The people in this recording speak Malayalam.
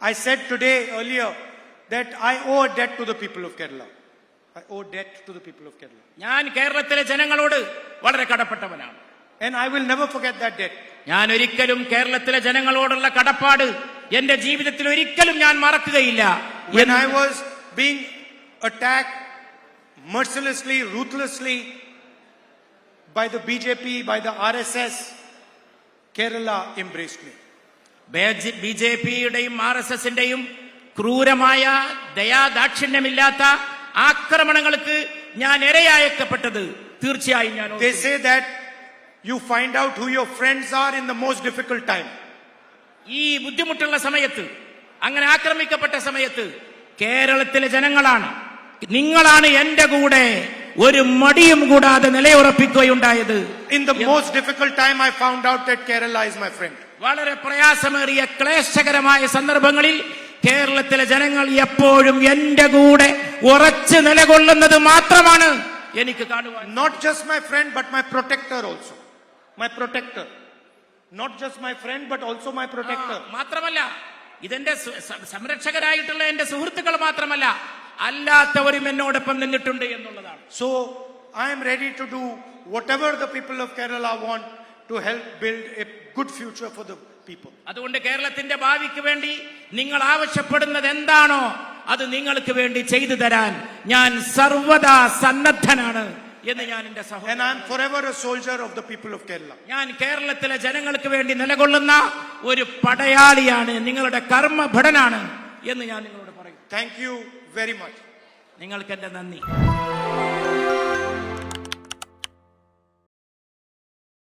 I said today earlier that I owe a debt to the people of Kerala. I owe debt to the people of Kerala. ഞാൻ കേരളത്തിലെ ജനങ്ങളോട് വളരെ കടപ്പെട്ടവനാണ്. And I will never forget that debt. ഞാൻ ഒരിക്കലും കേരളത്തിലെ ജനങ്ങളോടുള്ള കടപ്പാട് എന്റെ ജീവിതത്തിൽ ഒരിക്കലും ഞാൻ മറക്കുകയില്ല. When I was being attacked mercilessly, ruthlessly by the BJP, by the RSS, Kerala embraced me. ബിജെപിയുടെയും RSSന്റെയും ക്രൂരമായ ദയാദാക്ഷിണ്യമില്ലാത്ത ആക്രമണങ്ങൾക്ക് ഞാൻ ഇരയാക്കപ്പെട്ടത് തീർച്ചയായും ഞാൻ. They say that you find out who your friends are in the most difficult time. ഈ ബുദ്ധിമുട്ടുള്ള സമയത്ത്, അങ്ങനെ ആക്രമിക്കപ്പെട്ട സമയത്ത് കേരളത്തിലെ ജനങ്ങളാണ്, നിങ്ങളാണ് എന്റെ കൂടെ ഒരു മടിയും കൂടാതെ നിലയുറപ്പിക്കുകയുണ്ടായത്. In the most difficult time I found out that Kerala is my friend. വളരെ പ്രയാസമേറിയ ക്ലേശകരമായ സന്ദർഭങ്ങളിൽ കേരളത്തിലെ ജനങ്ങൾ എപ്പോഴും എന്റെ കൂടെ ഉറച്ചു നിലകൊള്ളുന്നത് മാത്രമാണ് എനിക്ക് കാണുവാൻ. Not just my friend but my protector also. My protector. Not just my friend but also my protector. മാത്രമല്ല ഇതെന്റെ സംരക്ഷകരായിട്ടുള്ള എന്റെ സുഹൃത്തുക്കൾ മാത്രമല്ല, അല്ലാത്തവരും എന്നോടൊപ്പം നിന്നിട്ടുണ്ട് എന്നുള്ളതാണ്. So I am ready to do whatever the people of Kerala want to help build a good future for the people. അതുകൊണ്ട് കേരളത്തിന്റെ ഭാവിക്ക് വേണ്ടി നിങ്ങൾ ആവശ്യപ്പെടുന്നത് എന്താണോ അത് നിങ്ങൾക്ക് വേണ്ടി ചെയ്തു തരാൻ ഞാൻ സർവദാ സന്നദ്ധനാണ് എന്ന് ഞാൻ എന്റെ സഹോദരൻ. And I am forever a soldier of the people of Kerala. ഞാൻ കേരളത്തിലെ ജനങ്ങൾക്ക് വേണ്ടി നിലകൊള്ളുന്ന ഒരു പടയാളിയാണ്, നിങ്ങളുടെ കർമ്മഭടനാണ് എന്ന് ഞാൻ നിങ്ങളോട് പറയും. Thank you very much. നിങ്ങൾക്ക് എന്റെ നന്ദി.